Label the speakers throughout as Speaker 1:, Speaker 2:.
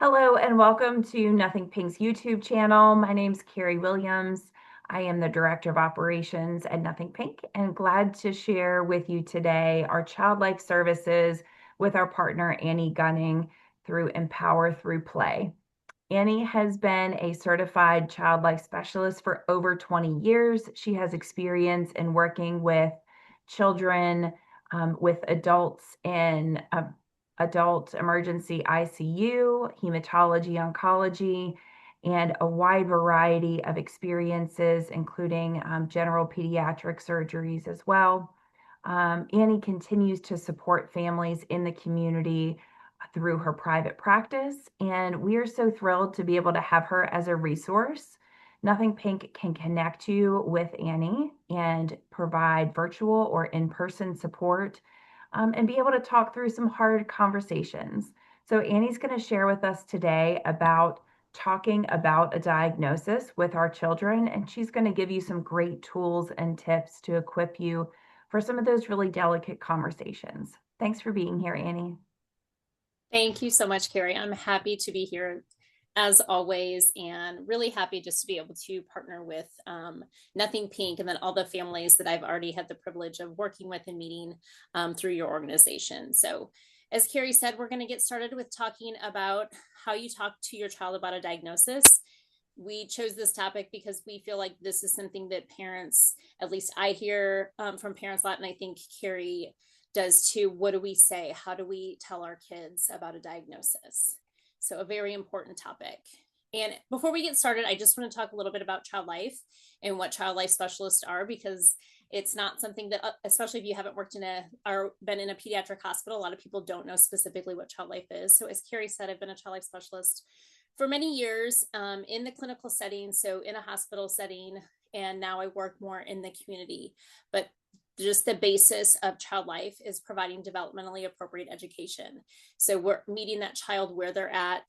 Speaker 1: Hello and welcome to Nothing Pink's YouTube channel. My name's Carrie Williams. I am the Director of Operations at Nothing Pink and glad to share with you today our child life services with our partner Annie Gunning through Empower Through Play. Annie has been a certified child life specialist for over 20 years. She has experience in working with children, with adults in adult emergency ICU, hematology, oncology, and a wide variety of experiences, including general pediatric surgeries as well. Annie continues to support families in the community through her private practice, and we are so thrilled to be able to have her as a resource. Nothing Pink can connect you with Annie and provide virtual or in-person support, and be able to talk through some hard conversations. So Annie's going to share with us today about talking about a diagnosis with our children, and she's going to give you some great tools and tips to equip you for some of those really delicate conversations. Thanks for being here, Annie.
Speaker 2: Thank you so much, Carrie. I'm happy to be here as always, and really happy just to be able to partner with Nothing Pink and then all the families that I've already had the privilege of working with and meeting through your organization. So as Carrie said, we're going to get started with talking about how you talk to your child about a diagnosis. We chose this topic because we feel like this is something that parents, at least I hear from parents a lot, and I think Carrie does too. What do we say? How do we tell our kids about a diagnosis? So a very important topic. And before we get started, I just want to talk a little bit about child life and what child life specialists are, because it's not something that, especially if you haven't worked in or been in a pediatric hospital, a lot of people don't know specifically what child life is. So as Carrie said, I've been a child life specialist for many years in the clinical setting, so in a hospital setting, and now I work more in the community. But just the basis of child life is providing developmentally appropriate education. So we're meeting that child where they're at,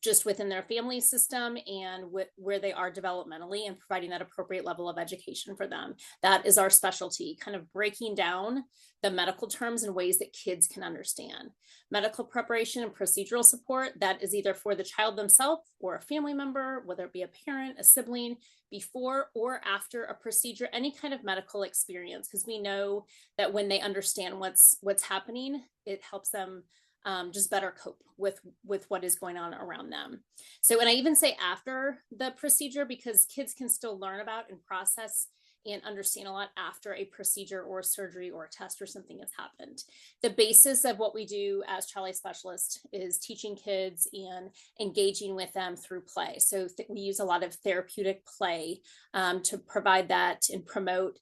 Speaker 2: just within their family system and where they are developmentally, and providing that appropriate level of education for them. That is our specialty, kind of breaking down the medical terms in ways that kids can understand. Medical preparation and procedural support, that is either for the child themselves or a family member, whether it be a parent, a sibling, before or after a procedure, any kind of medical experience, because we know that when they understand what's happening, it helps them just better cope with what is going on around them. So, and I even say after the procedure, because kids can still learn about and process and understand a lot after a procedure or a surgery or a test or something has happened. The basis of what we do as child life specialists is teaching kids and engaging with them through play. So we use a lot of therapeutic play to provide that and promote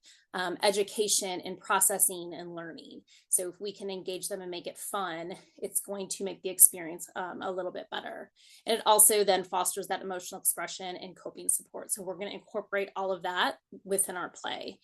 Speaker 2: education and processing and learning. So if we can engage them and make it fun, it's going to make the experience a little bit better. And it also then fosters that emotional expression and coping support. So we're going to incorporate all of that within our play.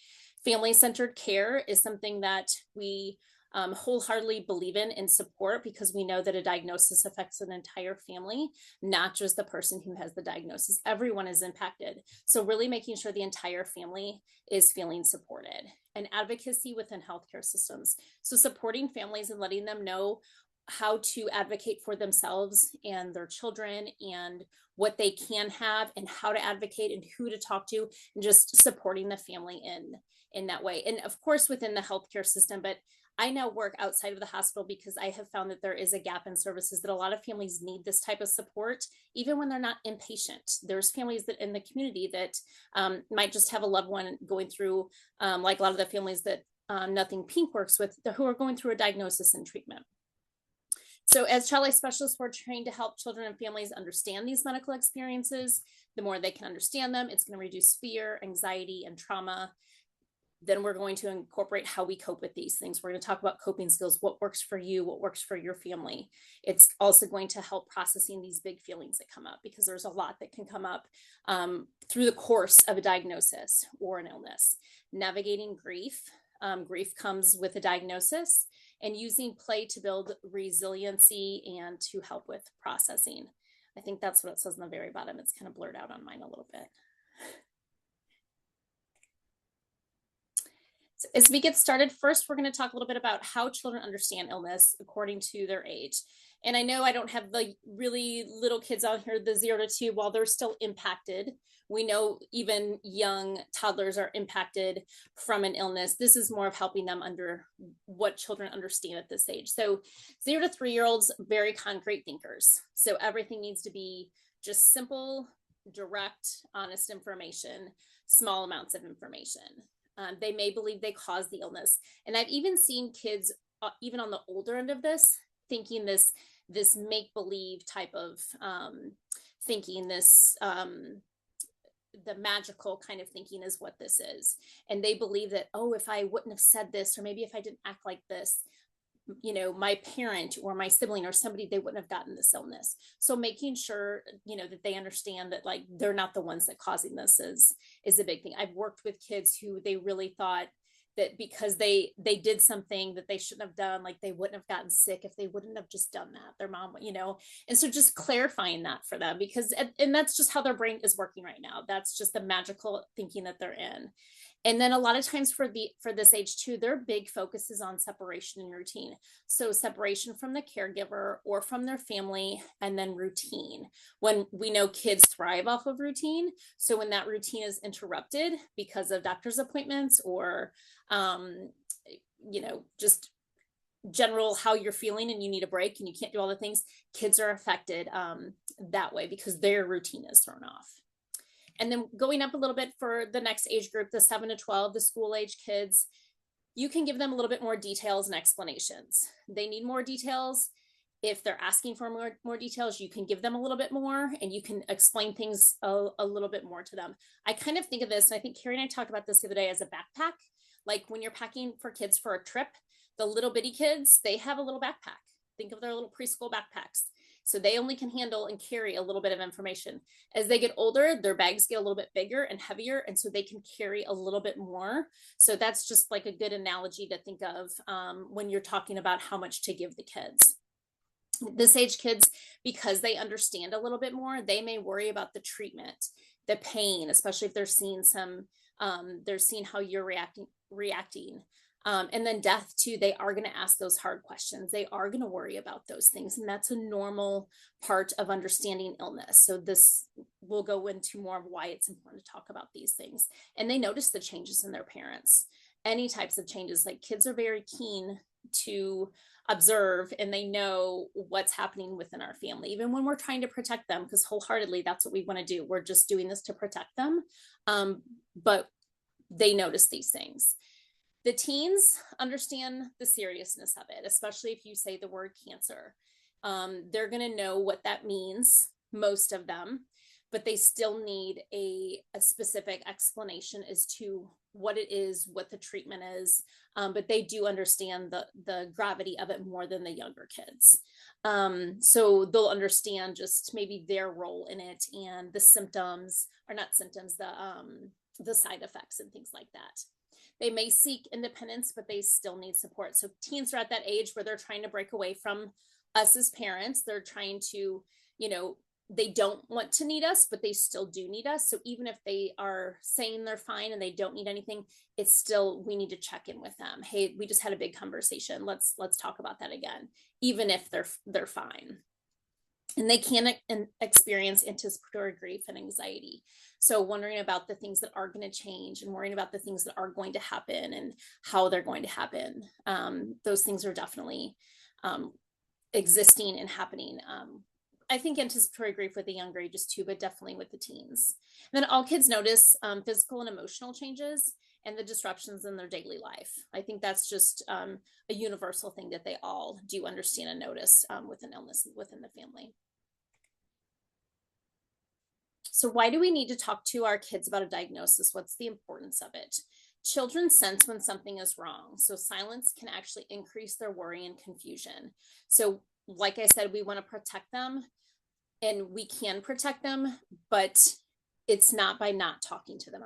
Speaker 2: Family-centered care is something that we wholeheartedly believe in and support, because we know that a diagnosis affects an entire family, not just the person who has the diagnosis. Everyone is impacted. So really making sure the entire family is feeling supported. And advocacy within healthcare systems. So supporting families and letting them know how to advocate for themselves and their children, and what they can have and how to advocate and who to talk to, and just supporting the family in that way. And of course within the healthcare system, but I now work outside of the hospital because I have found that there is a gap in services, that a lot of families need this type of support, even when they're not inpatient. There's families that in the community that might just have a loved one going through, like a lot of the families that Nothing Pink works with, who are going through a diagnosis and treatment. So as child life specialists, we're trained to help children and families understand these medical experiences. The more they can understand them, it's going to reduce fear, anxiety, and trauma. Then we're going to incorporate how we cope with these things. We're going to talk about coping skills, what works for you, what works for your family. It's also going to help processing these big feelings that come up, because there's a lot that can come up through the course of a diagnosis or an illness. Navigating grief. Grief comes with a diagnosis, and using play to build resiliency and to help with processing. I think that's what it says on the very bottom. It's kind of blurred out on mine a little bit. As we get started, first, we're going to talk a little bit about how children understand illness according to their age. And I know I don't have the really little kids out here, the 0 to 2, while they're still impacted. We know even young toddlers are impacted from an illness. This is more of helping them under what children understand at this age. So 0 to 3-year-olds, very concrete thinkers. So everything needs to be just simple, direct, honest information, small amounts of information. They may believe they caused the illness. And I've even seen kids, even on the older end of this, thinking this make-believe type of thinking, this the magical kind of thinking is what this is. And they believe that, oh, if I wouldn't have said this, or maybe if I didn't act like this, my parent or my sibling or somebody, they wouldn't have gotten this illness. So making sure, that they understand that like they're not the ones that causing this is a big thing. I've worked with kids who they really thought that because they did something that they shouldn't have done, like they wouldn't have gotten sick if they wouldn't have just done that, their mom, and so just clarifying that for them, because and that's just how their brain is working right now. That's just the magical thinking that they're in. And then a lot of times for this age too, their big focus is on separation and routine. So separation from the caregiver or from their family, and then routine. When we know kids thrive off of routine. So when that routine is interrupted because of doctor's appointments or, just general how you're feeling and you need a break and you can't do all the things, kids are affected that way because their routine is thrown off. And then going up a little bit for the next age group, the 7 to 12, the school age kids, you can give them a little bit more details and explanations. They need more details. If they're asking for more details, you can give them a little bit more and you can explain things a little bit more to them. I kind of think of this, and I think Carrie and I talked about this the other day, as a backpack. Like when you're packing for kids for a trip, the little bitty kids, they have a little backpack. Think of their little preschool backpacks. So they only can handle and carry a little bit of information. As they get older, their bags get a little bit bigger and heavier, and so they can carry a little bit more. So that's just like a good analogy to think of when you're talking about how much to give the kids. This age kids, because they understand a little bit more, they may worry about the treatment, the pain, especially if they're seeing they're seeing how you're reacting. And then death too, they are going to ask those hard questions. They are going to worry about those things. And that's a normal part of understanding illness. So this will go into more of why it's important to talk about these things. And they notice the changes in their parents, any types of changes. Like kids are very keen to observe, and they know what's happening within our family, even when we're trying to protect them, because wholeheartedly, that's what we want to do. We're just doing this to protect them. But they notice these things. The teens understand the seriousness of it, especially if you say the word cancer. They're going to know what that means, most of them, but they still need a specific explanation as to what it is, what the treatment is. But they do understand the gravity of it more than the younger kids. So they'll understand just maybe their role in it and the symptoms, or not symptoms, the side effects and things like that. They may seek independence, but they still need support. So teens are at that age where they're trying to break away from us as parents. They're trying to, they don't want to need us, but they still do need us. So even if they are saying they're fine and they don't need anything, it's still, we need to check in with them. Hey, we just had a big conversation. Let's talk about that again, even if they're fine. And they can experience anticipatory grief and anxiety. So wondering about the things that are going to change and worrying about the things that are going to happen and how they're going to happen. Those things are definitely existing and happening. I think anticipatory grief with the younger ages too, but definitely with the teens. And then all kids notice physical and emotional changes and the disruptions in their daily life. I think that's just a universal thing that they all do understand and notice with an illness within the family. So why do we need to talk to our kids about a diagnosis? What's the importance of it? Children sense when something is wrong. So silence can actually increase their worry and confusion. So like I said, we want to protect them, and we can protect them, but it's not by not talking to them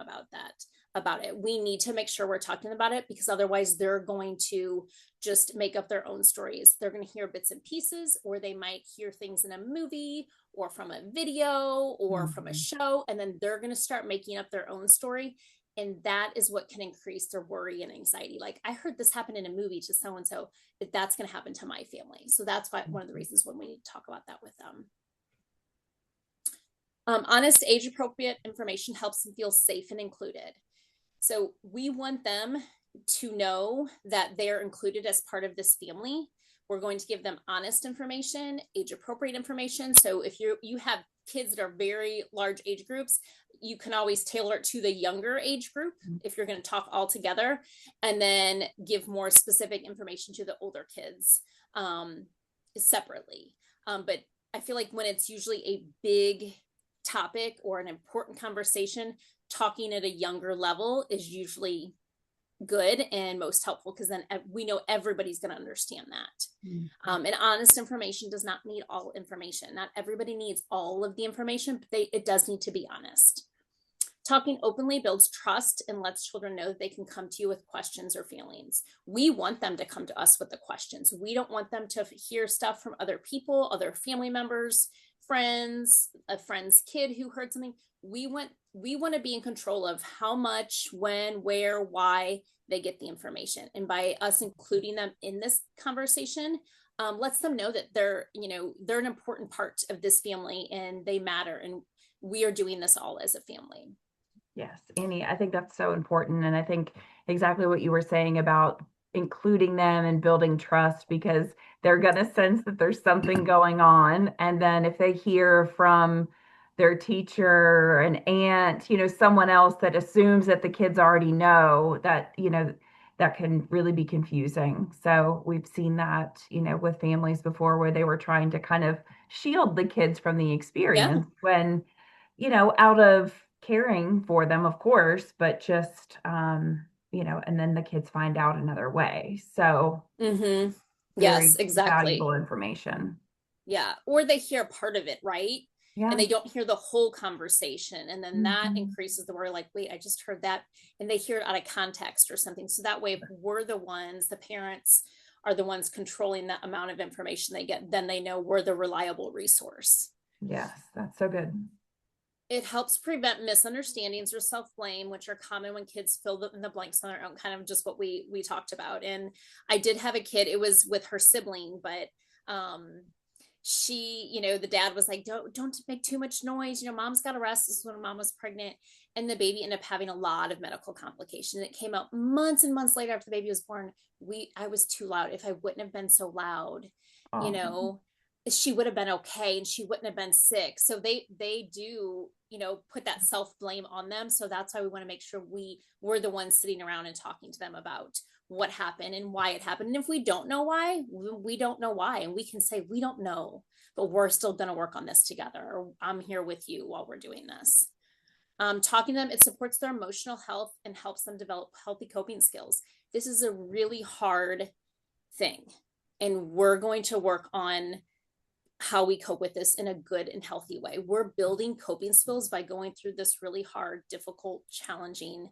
Speaker 2: about it. We need to make sure we're talking about it, because otherwise they're going to just make up their own stories. They're going to hear bits and pieces, or they might hear things in a movie or from a video or from a show, and then they're going to start making up their own story. And that is what can increase their worry and anxiety. Like, I heard this happen in a movie to so and so, that that's going to happen to my family. So that's why one of the reasons when we need to talk about that with them. Honest, age appropriate information helps them feel safe and included. So we want them to know that they're included as part of this family. We're going to give them honest information, age appropriate information. So if you have kids that are very large age groups, you can always tailor it to the younger age group if you're going to talk all together, and then give more specific information to the older kids separately. But I feel like when it's usually a big topic or an important conversation, talking at a younger level is usually good and most helpful, because then we know everybody's going to understand that. And honest information does not need all information. Not everybody needs all of the information, but it does need to be honest. Talking openly builds trust and lets children know that they can come to you with questions or feelings. We want them to come to us with the questions. We don't want them to hear stuff from other people, other family members, friends, a friend's kid who heard something. We want to be in control of how much, when, where, why they get the information. And by us including them in this conversation, lets them know that they're an important part of this family and they matter. And we are doing this all as a family.
Speaker 1: Yes, Annie, I think that's so important. And I think exactly what you were saying about including them and building trust, because they're going to sense that there's something going on. And then if they hear from their teacher, an aunt, someone else that assumes that the kids already know that, that can really be confusing. So we've seen that, with families before where they were trying to kind of shield the kids from the
Speaker 2: Yeah.
Speaker 1: experience when, out of caring for them, of course, but just, and then the kids find out another way. So
Speaker 2: Mm-hmm.
Speaker 1: very
Speaker 2: Yes, exactly.
Speaker 1: valuable information.
Speaker 2: Yeah. Or they hear part of it, right? And
Speaker 1: Yeah.
Speaker 2: they don't hear the whole conversation. And then that
Speaker 1: Mhm.
Speaker 2: increases the worry, like, wait, I just heard that. And they hear it out of context or something. So that way, if we're the parents are the ones controlling that amount of information they get, then they know we're the reliable resource.
Speaker 1: Yes, that's so good.
Speaker 2: It helps prevent misunderstandings or self-blame, which are common when kids fill in the blanks on their own, kind of just what we talked about. And I did have a kid, it was with her sibling, but she, the dad was like, don't make too much noise, mom's got to rest. This is when mom was pregnant, and the baby ended up having a lot of medical complications. It came out months and months later after the baby was born. I was too loud. If I wouldn't have been so loud, you
Speaker 1: Oh,
Speaker 2: know she would have been okay and she wouldn't have been sick. So they do, put that self-blame on them. So that's why we want to make sure we're the ones sitting around and talking to them about what happened and why it happened. And if we don't know why, we don't know why, and we can say we don't know, but we're still going to work on this together, or I'm here with you while we're doing this. Talking to them, it supports their emotional health and helps them develop healthy coping skills. This is a really hard thing, and we're going to work on how we cope with this in a good and healthy way. We're building coping skills by going through this really hard, difficult, challenging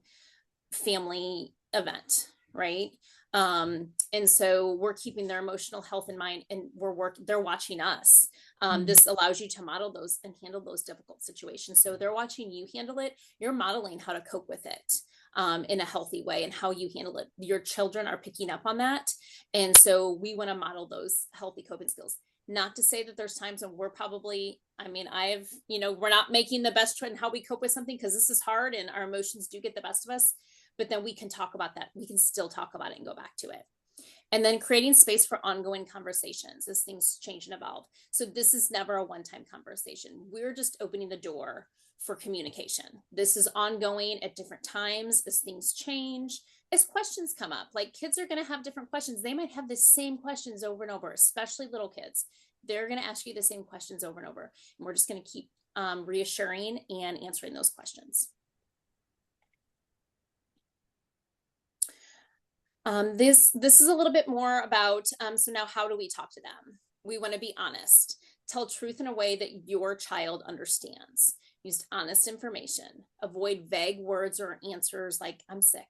Speaker 2: family event, right? And so we're keeping their emotional health in mind, and they're watching us. This allows you to model those and handle those difficult situations. So they're watching you handle it. You're modeling how to cope with it in a healthy way, and how you handle it. Your children are picking up on that. And so we want to model those healthy coping skills. Not to say that there's times when we're probably, we're not making the best choice in how we cope with something, because this is hard and our emotions do get the best of us. But then we can talk about that. We can still talk about it and go back to it. And then creating space for ongoing conversations as things change and evolve. So this is never a one-time conversation. We're just opening the door for communication. This is ongoing at different times as things change, as questions come up. Like, kids are going to have different questions. They might have the same questions over and over, especially little kids. They're going to ask you the same questions over and over. And we're just going to keep reassuring and answering those questions. This is a little bit more about, so now how do we talk to them? We want to be honest. Tell truth in a way that your child understands. Use honest information. Avoid vague words or answers like "I'm sick,"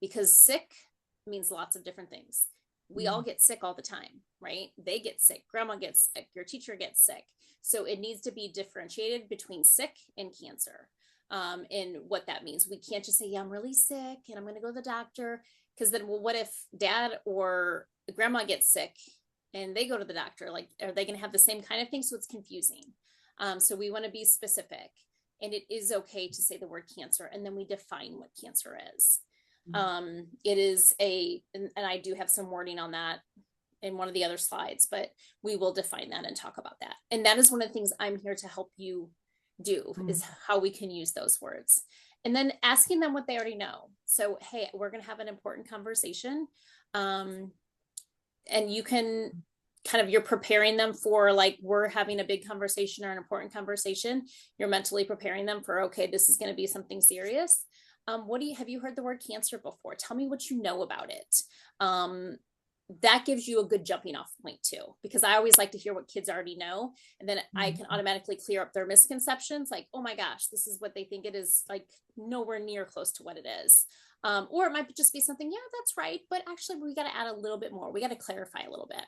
Speaker 2: because sick means lots of different things. We all get sick all the time, right? They get sick. Grandma gets sick. Your teacher gets sick. So it needs to be differentiated between sick and cancer. and what that means. We can't just say, yeah, I'm really sick and I'm going to go to the doctor. Because then, well, what if dad or grandma gets sick and they go to the doctor? Like, are they going to have the same kind of thing? So it's confusing. So we want to be specific, and it is okay to say the word cancer, and then we define what cancer is. It is and I do have some wording on that in one of the other slides, but we will define that and talk about that. And that is one of the things I'm here to help you do, is how we can use those words. And then asking them what they already know. So, hey, we're going to have an important conversation. And you can you're preparing them for, like, we're having a big conversation or an important conversation. You're mentally preparing them for, okay, this is going to be something serious. Have you heard the word cancer before? Tell me what you know about it. That gives you a good jumping off point too, because I always like to hear what kids already know. And then I can automatically clear up their misconceptions. Like, oh my gosh, this is what they think it is, like nowhere near close to what it is. Or it might just be something, yeah, that's right. But actually we got to add a little bit more. We got to clarify a little bit.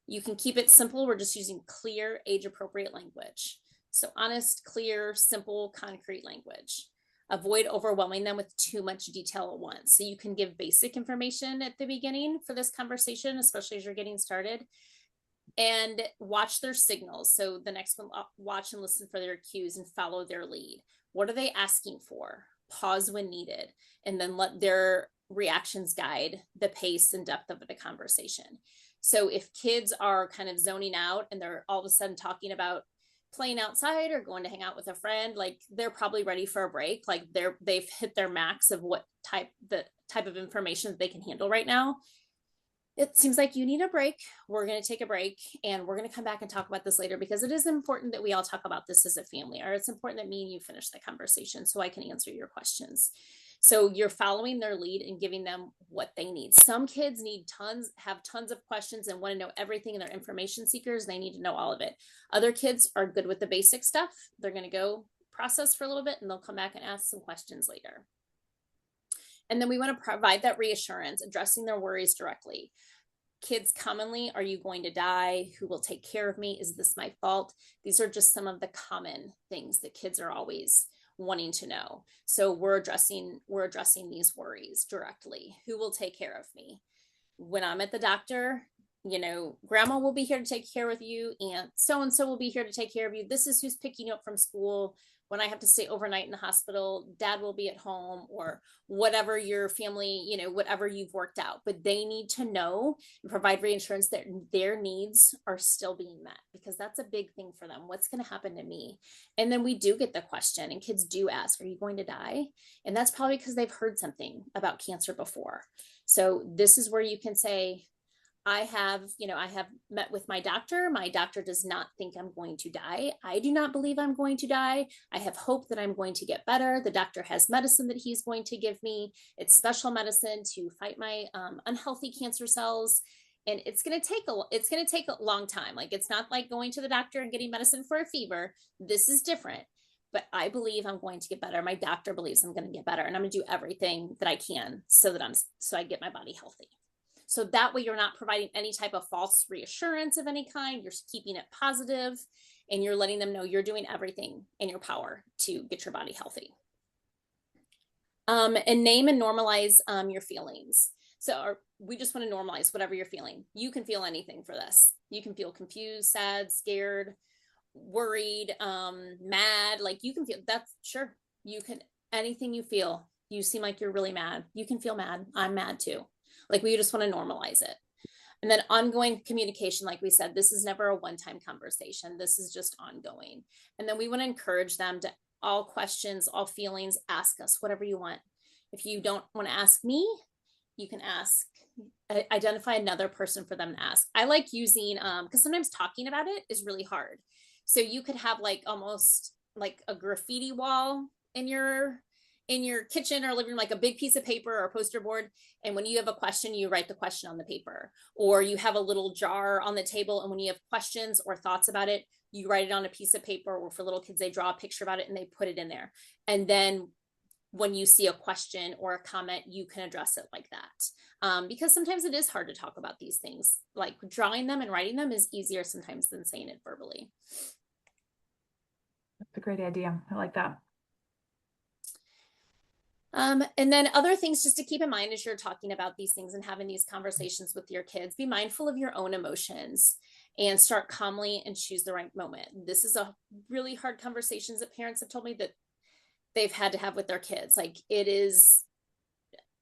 Speaker 2: You can keep it simple. We're just using clear, age appropriate language. So honest, clear, simple, concrete language. Avoid overwhelming them with too much detail at once. So you can give basic information at the beginning for this conversation, especially as you're getting started, and watch their signals. So the next one, watch and listen for their cues and follow their lead. What are they asking for? Pause when needed, and then let their reactions guide the pace and depth of the conversation. So if kids are kind of zoning out and they're all of a sudden talking about playing outside or going to hang out with a friend, like they're probably ready for a break. Like they've hit their max of the type of information that they can handle right now. It seems like you need a break. We're going to take a break, and we're going to come back and talk about this later, because it is important that we all talk about this as a family, or it's important that me and you finish the conversation so I can answer your questions. So you're following their lead and giving them what they need. Some kids have tons of questions and want to know everything, and they're information seekers. They need to know all of it. Other kids are good with the basic stuff. They're going to go process for a little bit, and they'll come back and ask some questions later. And then we want to provide that reassurance, addressing their worries directly. Kids commonly, are you going to die? Who will take care of me? Is this my fault? These are just some of the common things that kids are always wanting to know. So we're addressing these worries directly. Who will take care of me? When I'm at the doctor, grandma will be here to take care of you. Aunt so-and-so will be here to take care of you. This is who's picking you up from school. When I have to stay overnight in the hospital, dad will be at home, or whatever your family, whatever you've worked out. But they need to know and provide reassurance that their needs are still being met, because that's a big thing for them. What's going to happen to me? And then we do get the question, and kids do ask, are you going to die? And that's probably because they've heard something about cancer before. So this is where you can say, I have met with my doctor. My doctor does not think I'm going to die. I do not believe I'm going to die. I have hope that I'm going to get better. The doctor has medicine that he's going to give me. It's special medicine to fight my unhealthy cancer cells. And it's going to take a long time. Like, it's not like going to the doctor and getting medicine for a fever. This is different. But I believe I'm going to get better. My doctor believes I'm going to get better, and I'm going to do everything that I can so I get my body healthy. So that way you're not providing any type of false reassurance of any kind. You're keeping it positive, and you're letting them know you're doing everything in your power to get your body healthy. And name and normalize your feelings. So we just want to normalize whatever you're feeling. You can feel anything for this. You can feel confused, sad, scared, worried, mad. Like, you can feel that's sure. You can, anything you feel. You seem like you're really mad. You can feel mad. I'm mad too. Like, we just want to normalize it. And then ongoing communication, like we said, this is never a one-time conversation. This is just ongoing. And then we want to encourage them to, all questions, all feelings, ask us whatever you want. If you don't want to ask me, you can identify another person for them to ask. I like using, because sometimes talking about it is really hard. So you could have like almost like a graffiti wall in your kitchen or living room, like a big piece of paper or a poster board. And when you have a question, you write the question on the paper, or you have a little jar on the table. And when you have questions or thoughts about it, you write it on a piece of paper, or for little kids, they draw a picture about it and they put it in there. And then when you see a question or a comment, you can address it like that. Because sometimes it is hard to talk about these things. Like, drawing them and writing them is easier sometimes than saying it verbally.
Speaker 1: That's a great idea. I like that.
Speaker 2: And then other things just to keep in mind as you're talking about these things and having these conversations with your kids, be mindful of your own emotions and start calmly and choose the right moment. This is a really hard conversations that parents have told me that they've had to have with their kids. Like it is,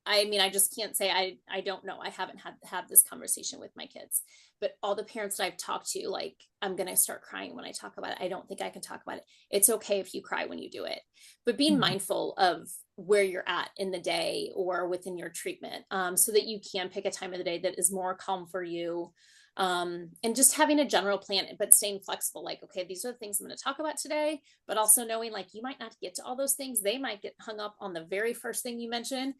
Speaker 2: I mean, I just can't say I don't know. I haven't had this conversation with my kids, but all the parents that I've talked to, like, I'm gonna start crying when I talk about it. I don't think I can talk about it. It's okay if you cry when you do it, but being
Speaker 1: Mhm.
Speaker 2: mindful of where you're at in the day or within your treatment, so that you can pick a time of the day that is more calm for you. And just having a general plan, but staying flexible. Like, okay, these are the things I'm going to talk about today, but also knowing like you might not get to all those things. They might get hung up on the very first thing you mentioned,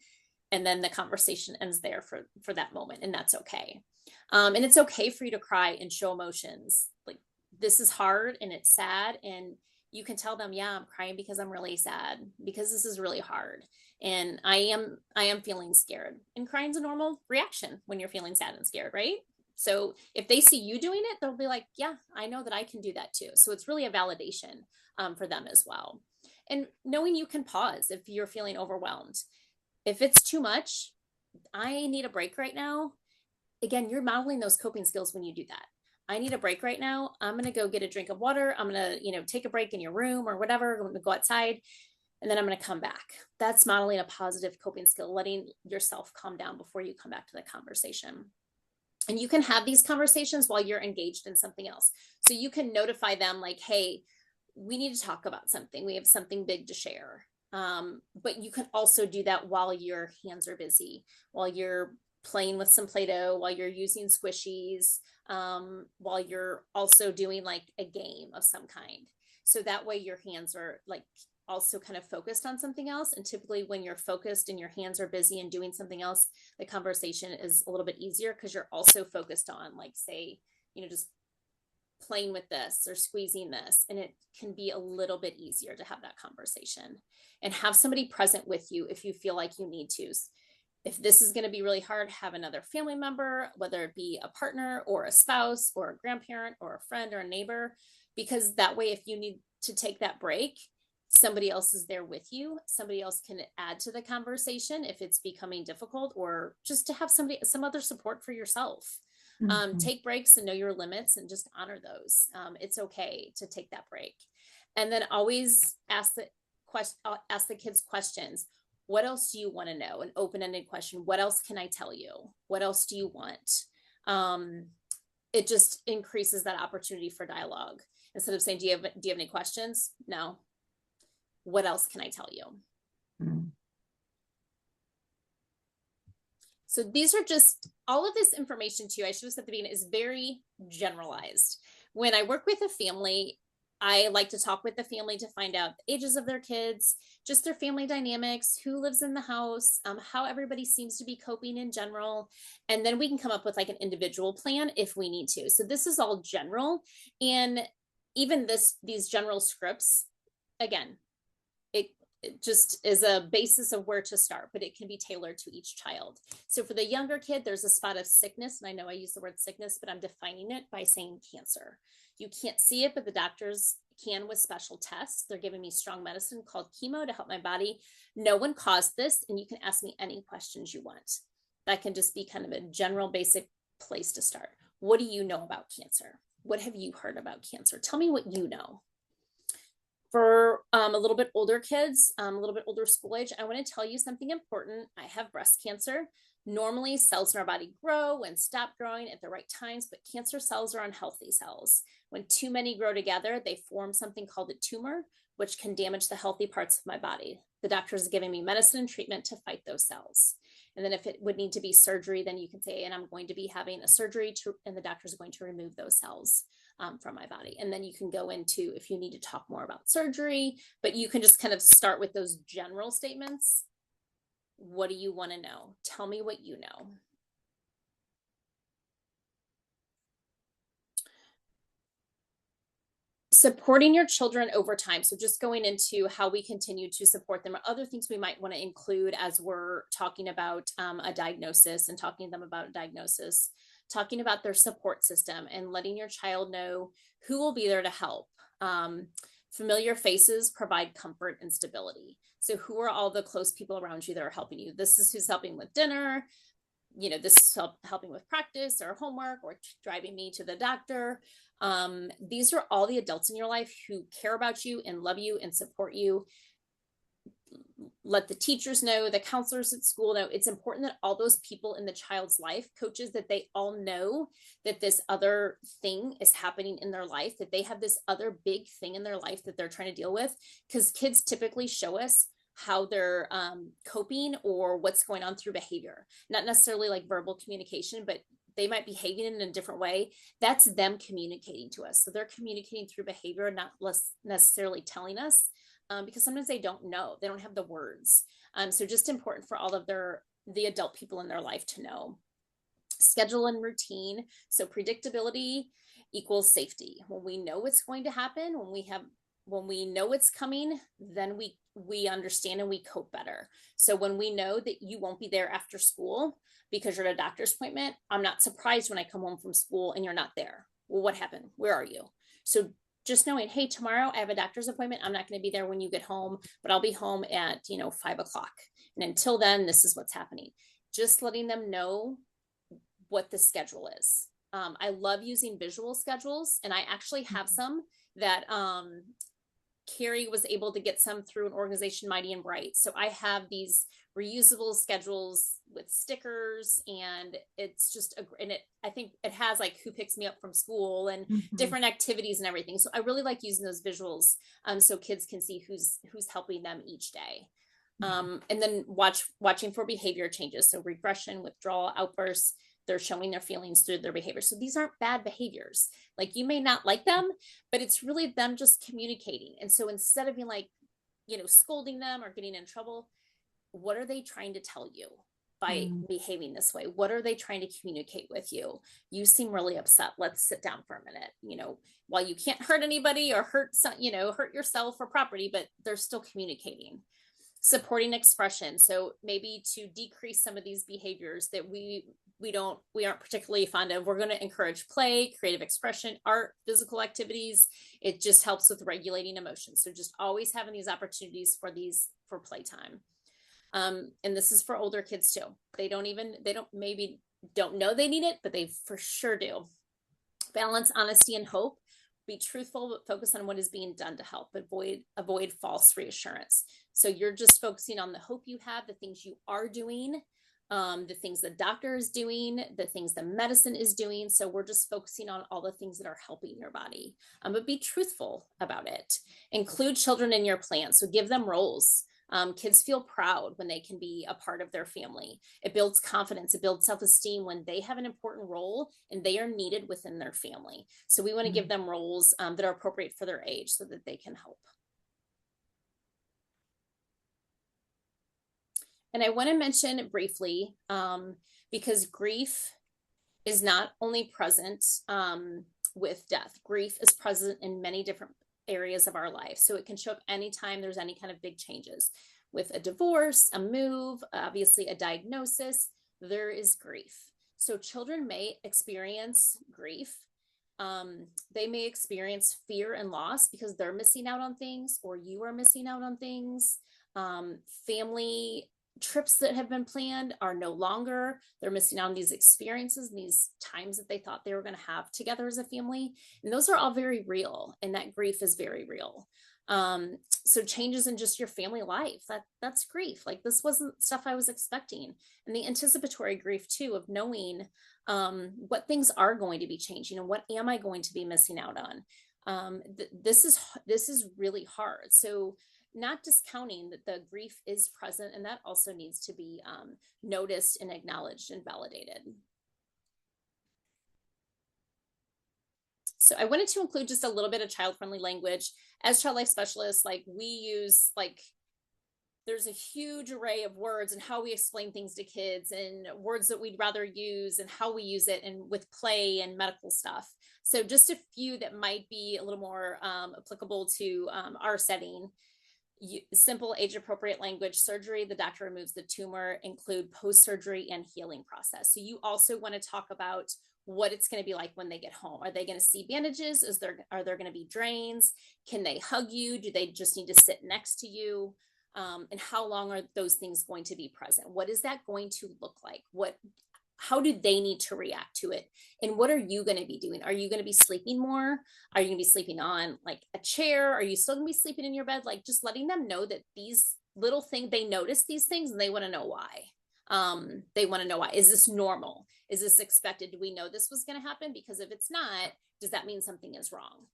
Speaker 2: and then the conversation ends there for that moment, and that's okay. And it's okay for you to cry and show emotions. Like this is hard and it's sad, and you can tell them, yeah, I'm crying because I'm really sad, because this is really hard, and I am feeling scared. And crying's a normal reaction when you're feeling sad and scared, right? So if they see you doing it, they'll be like, yeah, I know that I can do that too. So it's really a validation, for them as well. And knowing you can pause if you're feeling overwhelmed. If it's too much, I need a break right now. Again, you're modeling those coping skills when you do that. I need a break right now. I'm going to go get a drink of water. I'm going to, take a break in your room or whatever. I'm going to go outside, and then I'm going to come back. That's modeling a positive coping skill, letting yourself calm down before you come back to the conversation. And you can have these conversations while you're engaged in something else. So you can notify them like, hey, we need to talk about something. We have something big to share. But you can also do that while your hands are busy, while you're playing with some Play-Doh, while you're using squishies, while you're also doing like a game of some kind. So that way your hands are like also kind of focused on something else. And typically when you're focused and your hands are busy and doing something else, the conversation is a little bit easier because you're also focused on like, say, just playing with this or squeezing this, and it can be a little bit easier to have that conversation and have somebody present with you if you feel like you need to. If this is going to be really hard, have another family member, whether it be a partner or a spouse or a grandparent or a friend or a neighbor, because that way if you need to take that break, somebody else is there with you. Somebody else can add to the conversation if it's becoming difficult, or just to have some other support for yourself.
Speaker 1: Mhm.
Speaker 2: Take breaks and know your limits and just honor those. It's okay to take that break. And then always ask the kids questions. What else do you want to know? An open-ended question. What else can I tell you? What else do you want? Um, it just increases that opportunity for dialogue. Instead of saying, do you have any questions? No. What else can I tell you?
Speaker 1: Mhm.
Speaker 2: So these are just all of this information too. I should have said at the beginning is very generalized. When I work with a family, I like to talk with the family to find out the ages of their kids, just their family dynamics, who lives in the house, how everybody seems to be coping in general. And then we can come up with like an individual plan if we need to. So this is all general. And even these general scripts, again, it just is a basis of where to start, but it can be tailored to each child. So for the younger kid, there's a spot of sickness. And I know I use the word sickness, but I'm defining it by saying cancer. You can't see it, but the doctors can with special tests. They're giving me strong medicine called chemo to help my body. No one caused this, and you can ask me any questions you want. That can just be kind of a general, basic place to start. What do you know about cancer? What have you heard about cancer? Tell me what you know. For a little bit older kids, a little bit older school age, I want to tell you something important. I have breast cancer. Normally, cells in our body grow and stop growing at the right times, but cancer cells are unhealthy cells. When too many grow together, they form something called a tumor, which can damage the healthy parts of my body. The doctors are giving me medicine and treatment to fight those cells. And then if it would need to be surgery, then you can say, and I'm going to be having a surgery and the doctor is going to remove those cells from my body. And then you can go into if you need to talk more about surgery, but you can just kind of start with those general statements. What do you want to know? Tell me what you know. Supporting your children over time. So just going into how we continue to support them, or other things we might want to include as we're talking about a diagnosis and talking to them about a diagnosis, talking about their support system and letting your child know who will be there to help. Familiar faces provide comfort and stability. So who are all the close people around you that are helping you? This is who's helping with dinner. This is helping with practice or homework or driving me to the doctor. These are all the adults in your life who care about you and love you and support you. Let the teachers know, the counselors at school know. It's important that all those people in the child's life, coaches, that they all know that this other thing is happening in their life, that they have this other big thing in their life that they're trying to deal with. Because kids typically show us how they're coping or what's going on through behavior, not necessarily like verbal communication, but they might be behaving in a different way. That's them communicating to us. So they're communicating through behavior, not less necessarily telling us. Because sometimes they don't know, they don't have the words. So just important for all of the adult people in their life to know. Schedule and routine. So predictability equals safety. When we know what's going to happen, when we know it's coming, then we understand and we cope better. So when we know that you won't be there after school because you're at a doctor's appointment, I'm not surprised when I come home from school and you're not there. Well, what happened? Where are you? So just knowing, hey, tomorrow I have a doctor's appointment. I'm not going to be there when you get home, but I'll be home at 5:00. And until then, this is what's happening. Just letting them know what the schedule is. I love using visual schedules, and I actually have some that Carrie was able to get some through an organization, Mighty and Bright. So I have these reusable schedules with stickers, and it's just I think it has like who picks me up from school and different activities and everything. So I really like using those visuals, so kids can see who's helping them each day. And then watching for behavior changes. So regression, withdrawal, outbursts. They're showing their feelings through their behavior. So these aren't bad behaviors. Like, you may not like them, but it's really them just communicating. And so instead of being like, scolding them or getting in trouble, what are they trying to tell you by behaving this way? What are they trying to communicate with you? You seem really upset. Let's sit down for a minute. While you can't hurt anybody or hurt yourself or property, but they're still communicating. Supporting expression. So maybe to decrease some of these behaviors that we aren't particularly fond of, we're going to encourage play, creative expression, art, physical activities. It just helps with regulating emotions. So just always having these opportunities for playtime. And this is for older kids too. They don't know they need it, but they for sure do. Balance, honesty, and hope. Be truthful, but focus on what is being done to help. Avoid false reassurance. So you're just focusing on the hope you have, the things you are doing, the things the doctor is doing, the things the medicine is doing. So we're just focusing on all the things that are helping your body. But be truthful about it. Include children in your plan. So give them roles. Kids feel proud when they can be a part of their family. It builds confidence. It builds self-esteem when they have an important role and they are needed within their family. So we want to give them roles that are appropriate for their age so that they can help. And I want to mention briefly, because grief is not only present with death. Grief is present in many different areas of our life. So it can show up anytime there's any kind of big changes. With a divorce, a move, obviously a diagnosis, there is grief. So children may experience grief. They may experience fear and loss because they're missing out on things, or you are missing out on things. Family trips that have been planned are no longer. They're missing out on these experiences and these times that they thought they were going to have together as a family. And those are all very real. And that grief is very real. So changes in just your family life, that's grief. Like, this wasn't stuff I was expecting. And the anticipatory grief too, of knowing what things are going to be changing and what am I going to be missing out on. This is really hard. So not discounting that the grief is present, and that also needs to be noticed and acknowledged and validated. So I wanted to include just a little bit of child-friendly language. As child life specialists, we use, there's a huge array of words and how we explain things to kids, and words that we'd rather use and how we use it, and with play and medical stuff. So just a few that might be a little more applicable to our setting. Simple age-appropriate language. Surgery, the doctor removes the tumor. Include post-surgery and healing process. So you also want to talk about what it's going to be like when they get home. Are they going to see bandages? Are there going to be drains? Can they hug you? Do they just need to sit next to you? And how long are those things going to be present? What is that going to look like? How do they need to react to it? And what are you going to be doing? Are you going to be sleeping more? Are you going to be sleeping on like a chair? Are you still going to be sleeping in your bed? Like just letting them know that these little things, they notice these things and they want to know why. They want to know why. Is this normal? Is this expected? Do we know this was going to happen? Because if it's not, does that mean something is wrong?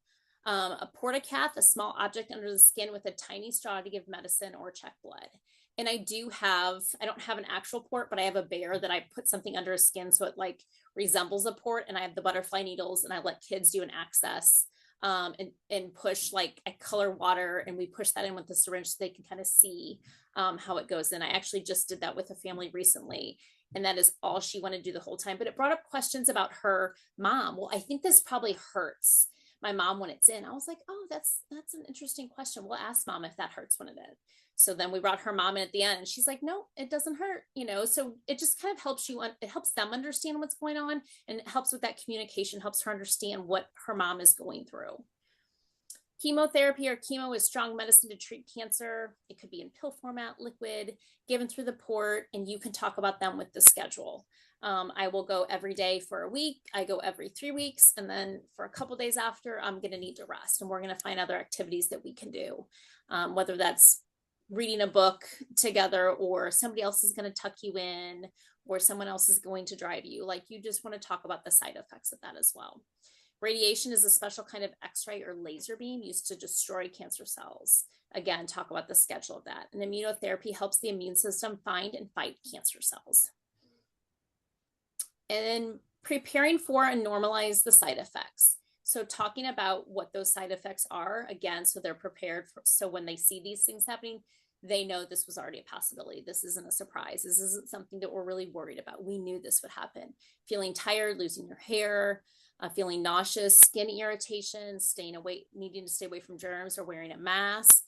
Speaker 2: A portacath, a small object under the skin with a tiny straw to give medicine or check blood. And I don't have an actual port, but I have a bear that I put something under his skin so it like resembles a port. And I have the butterfly needles and I let kids do an access and push, like I color water and we push that in with the syringe so they can kind of see how it goes in. I actually just did that with a family recently. And that is all she wanted to do the whole time. But it brought up questions about her mom. Well, I think this probably hurts my mom when it's in. I was like, oh, that's an interesting question. We'll ask mom if that hurts when it is. So then we brought her mom in at the end and she's like, no, it doesn't hurt, so it just kind of helps it helps them understand what's going on, and it helps with that communication, helps her understand what her mom is going through. Chemotherapy or chemo is strong medicine to treat cancer. It could be in pill format, liquid, given through the port, and you can talk about them with the schedule. I will go every day for a week. I go every 3 weeks. And then for a couple days after, I'm going to need to rest. And we're going to find other activities that we can do, whether that's reading a book together or somebody else is going to tuck you in or someone else is going to drive you. Like you just want to talk about the side effects of that as well. Radiation is a special kind of X-ray or laser beam used to destroy cancer cells. Again, talk about the schedule of that. And immunotherapy helps the immune system find and fight cancer cells. And then preparing for and normalize the side effects. So talking about what those side effects are, again, so they're prepared for, so when they see these things happening, they know this was already a possibility. This isn't a surprise. This isn't something that we're really worried about. We knew this would happen. Feeling tired, losing your hair, feeling nauseous, skin irritation, needing to stay away from germs or wearing a mask.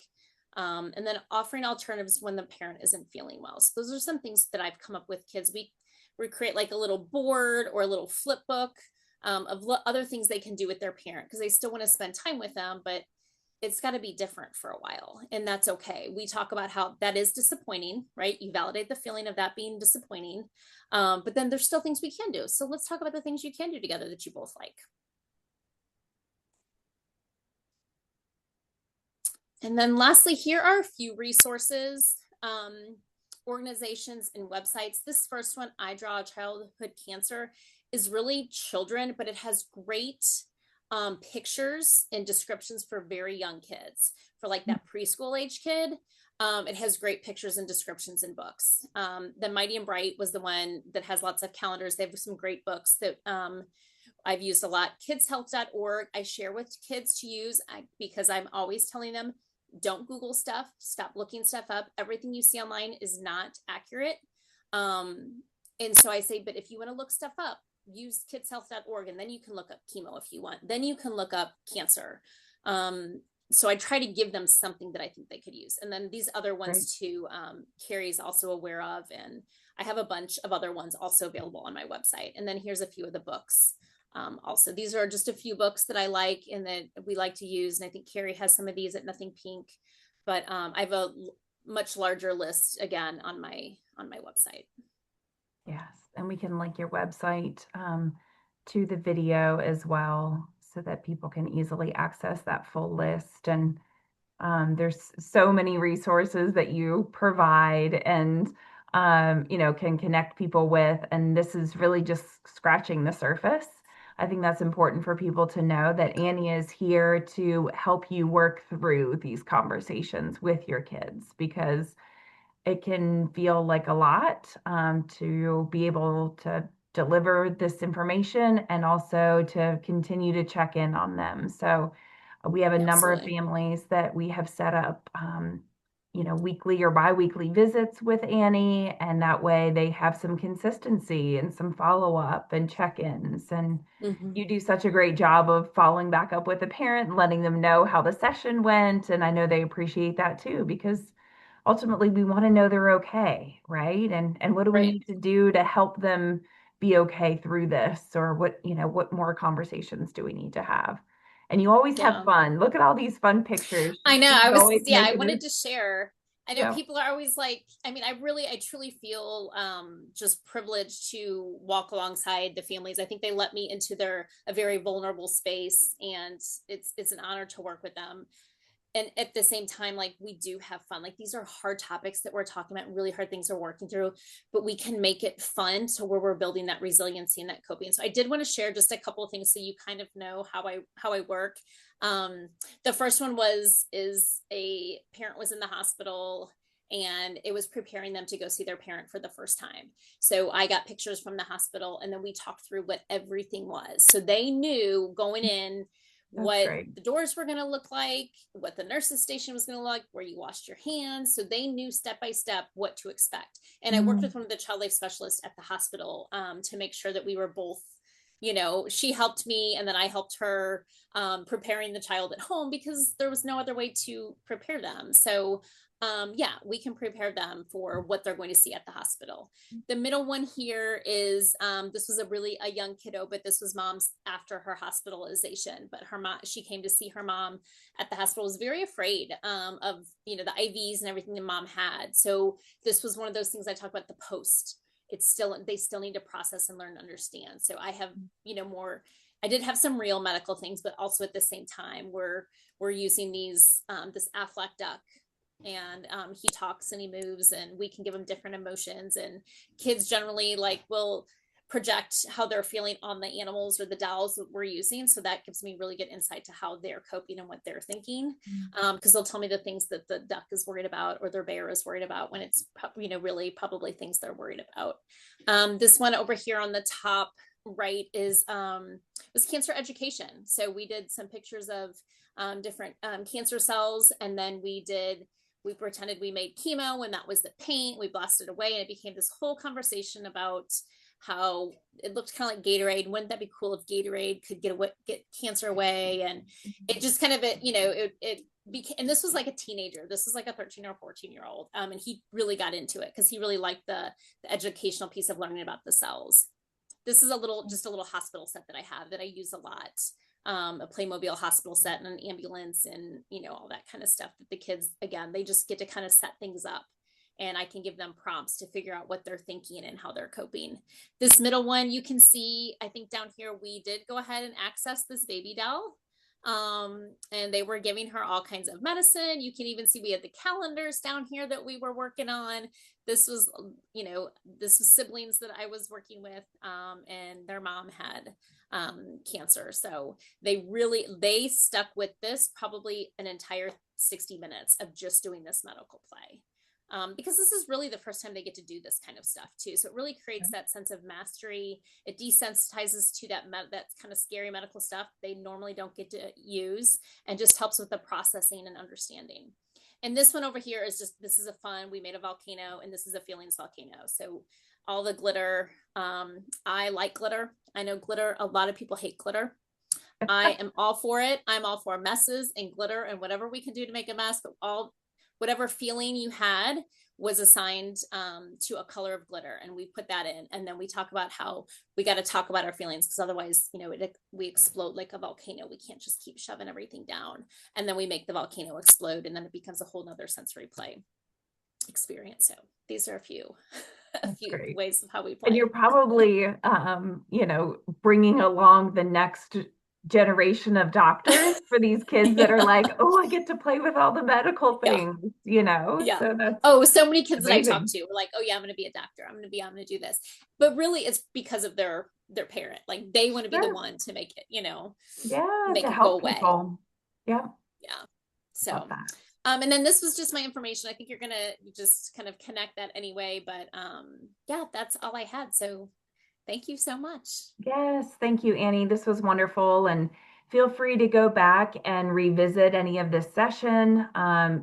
Speaker 2: And then offering alternatives when the parent isn't feeling well. So those are some things that I've come up with kids. We create like a little board or a little flip book of other things they can do with their parent because they still want to spend time with them, but it's got to be different for a while. And that's okay. We talk about how that is disappointing, right? You validate the feeling of that being disappointing. But then there's still things we can do. So let's talk about the things you can do together that you both like. And then lastly, here are a few resources, organizations and websites. This first one, I Draw Childhood Cancer, is really children, but it has great pictures and descriptions for very young kids. For like that preschool age kid, it has great pictures and descriptions in books. The Mighty and Bright was the one that has lots of calendars. They have some great books that I've used a lot. Kidshealth.org, I share with kids to use because I'm always telling them, don't Google stuff, stop looking stuff up. Everything you see online is not accurate. And so I say, but if you want to look stuff up, use kidshealth.org, and then you can look up chemo if you want. Then you can look up cancer. So I try to give them something that I think they could use. And then these other ones too, Carrie's also aware of, and I have a bunch of other ones also available on my website. And then here's a few of the books. Also, these are just a few books that I like and that we like to use. And I think Carrie has some of these at NothingPink, but I have a much larger list again on my website.
Speaker 1: Yes, and we can link your website to the video as well so that people can easily access that full list. And there's so many resources that you provide and can connect people with. And this is really just scratching the surface. I think that's important for people to know that Annie is here to help you work through these conversations with your kids, because it can feel like a lot to be able to deliver this information and also to continue to check in on them. So we have a number of families that we have set up, weekly or biweekly visits with Annie, and that way they have some consistency and some follow-up and check-ins. And you do such a great job of following back up with the parent and letting them know how the session went. And I know they appreciate that too, because ultimately we want to know they're okay, right? And what do we need to do to help them be okay through this, or what more conversations do we need to have? And you always have
Speaker 2: Yeah.
Speaker 1: fun. Look at all these fun pictures.
Speaker 2: I know.
Speaker 1: She's always
Speaker 2: Yeah, I
Speaker 1: making
Speaker 2: wanted
Speaker 1: this.
Speaker 2: to share. I know
Speaker 1: Yeah,
Speaker 2: people are always like, I mean, I truly feel just privileged to walk alongside the families. I think they let me into a very vulnerable space, and it's an honor to work with them. And at the same time, like, we do have fun. Like, these are hard topics that we're talking about, really hard things we're working through, but we can make it fun to where we're building that resiliency and that coping. So I did want to share just a couple of things so you kind of know how I work. um, the first one is a parent was in the hospital, and it was preparing them to go see their parent for the first time. So I got pictures from the hospital, and then we talked through what everything was, so they knew going in
Speaker 1: that's
Speaker 2: what
Speaker 1: great.
Speaker 2: the doors were going to look like, what the nurse's station was going to look like, where you washed your hands. So they knew step by step what to expect. And I worked
Speaker 1: Mm,
Speaker 2: with one of the child life specialists at the hospital to make sure that we were both, she helped me and then I helped her preparing the child at home because there was no other way to prepare them. So yeah, we can prepare them for what they're going to see at the hospital. The middle one here is this was a young kiddo, but this was mom's after her hospitalization. But her mom, she came to see her mom at the hospital, was very afraid of the IVs and everything the mom had. So this was one of those things I talk about, the post. They still need to process and learn to understand. So I have more. I did have some real medical things, but also at the same time we're using this Aflac duck, and he talks and he moves, and we can give him different emotions, and kids generally like will project how they're feeling on the animals or the dolls that we're using, so that gives me really good insight to how they're coping and what they're thinking, because they'll tell me the things that the duck is worried about or their bear is worried about when it's really probably things they're worried about. This one over here on the top right is was cancer education. So we did some pictures of different cancer cells, and then we pretended we made chemo when that was the paint. We blasted away, and it became this whole conversation about how it looked kind of like Gatorade. Wouldn't that be cool if Gatorade could get cancer away? And it just kind of it became, and this was like a teenager. This was like a 13 or 14-year-old, and he really got into it because he really liked the educational piece of learning about the cells. This is just a little hospital set that I have that I use a lot. A Playmobil hospital set and an ambulance and all that kind of stuff that the kids, again, they just get to kind of set things up, and I can give them prompts to figure out what they're thinking and how they're coping. This middle one, you can see, I think down here, we did go ahead and access this baby doll. And they were giving her all kinds of medicine. You can even see we had the calendars down here that we were working on. This was, this was siblings that I was working with, and their mom had cancer. So they stuck with this probably an entire 60 minutes of just doing this medical play. Because this is really the first time they get to do this kind of stuff too. So it really creates that sense of mastery. It desensitizes to that kind of scary medical stuff they normally don't get to use, and just helps with the processing and understanding. And this one over here is this is a fun, we made a volcano, and this is a feelings volcano. So all the glitter, I like glitter. I know glitter, a lot of people hate glitter. I am all for it. I'm all for messes and glitter and whatever we can do to make a mess, but whatever feeling you had was assigned to a color of glitter, and we put that in, and then we talk about how we got to talk about our feelings, because otherwise we explode like a volcano. We can't just keep shoving everything down, and then we make the volcano explode, and then it becomes a whole nother sensory play experience. So these are a few a
Speaker 1: That's
Speaker 2: few
Speaker 1: great.
Speaker 2: ways of how we
Speaker 1: And
Speaker 2: play.
Speaker 1: you're probably, bringing along the next generation of doctors for these kids that are like, oh, I get to play with all the medical
Speaker 2: Yeah.
Speaker 1: things.
Speaker 2: Yeah.
Speaker 1: So that's
Speaker 2: Oh, so many kids that I talk
Speaker 1: amazing.
Speaker 2: to were like, "Oh yeah, I'm going to be a doctor. I'm going to do this." But really it's because of their parent. Like, they want to be the
Speaker 1: Sure.
Speaker 2: one to
Speaker 1: Yeah, to
Speaker 2: make it go
Speaker 1: help
Speaker 2: away.
Speaker 1: people. Yeah,
Speaker 2: Yeah.
Speaker 1: love
Speaker 2: So,
Speaker 1: that.
Speaker 2: and then this was just my information. I think you're going to just kind of connect that anyway, but yeah, that's all I had. So, thank you so much.
Speaker 1: Yes, thank you, Annie. This was wonderful. And feel free to go back and revisit any of this session.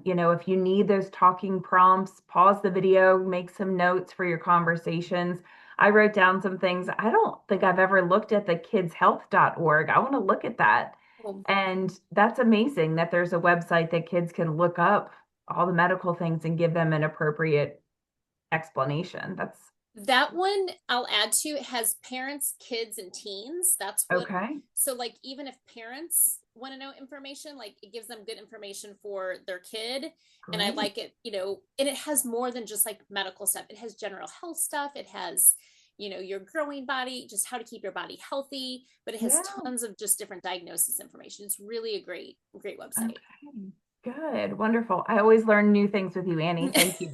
Speaker 1: If you need those talking prompts, pause the video, make some notes for your conversations. I wrote down some things. I don't think I've ever looked at the kidshealth.org. I want to look at that.
Speaker 2: Um,
Speaker 1: And that's amazing that there's a website that kids can look up all the medical things and give them an appropriate explanation. That's
Speaker 2: That one I'll add to. It has parents, kids, and teens. That's what,
Speaker 1: Okay,
Speaker 2: so like even if parents want to know information, like it gives them good information for their kid. And I
Speaker 1: great.
Speaker 2: like it, and it has more than just like medical stuff. It has general health stuff. It has, your growing body, just how to keep your body healthy, but it has
Speaker 1: Yeah,
Speaker 2: tons of just different diagnosis information. It's really a great website.
Speaker 1: okay. Good, wonderful. I always learn new things with you, Annie. Thank you.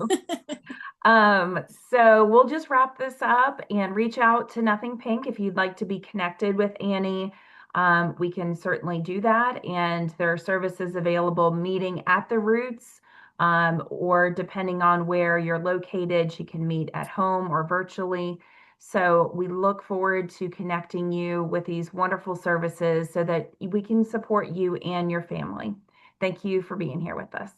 Speaker 1: So we'll just wrap this up and reach out to Nothing Pink if you'd like to be connected with Annie. We can certainly do that. And there are services available meeting at the Roots, or depending on where you're located, she can meet at home or virtually. So we look forward to connecting you with these wonderful services so that we can support you and your family. Thank you for being here with us.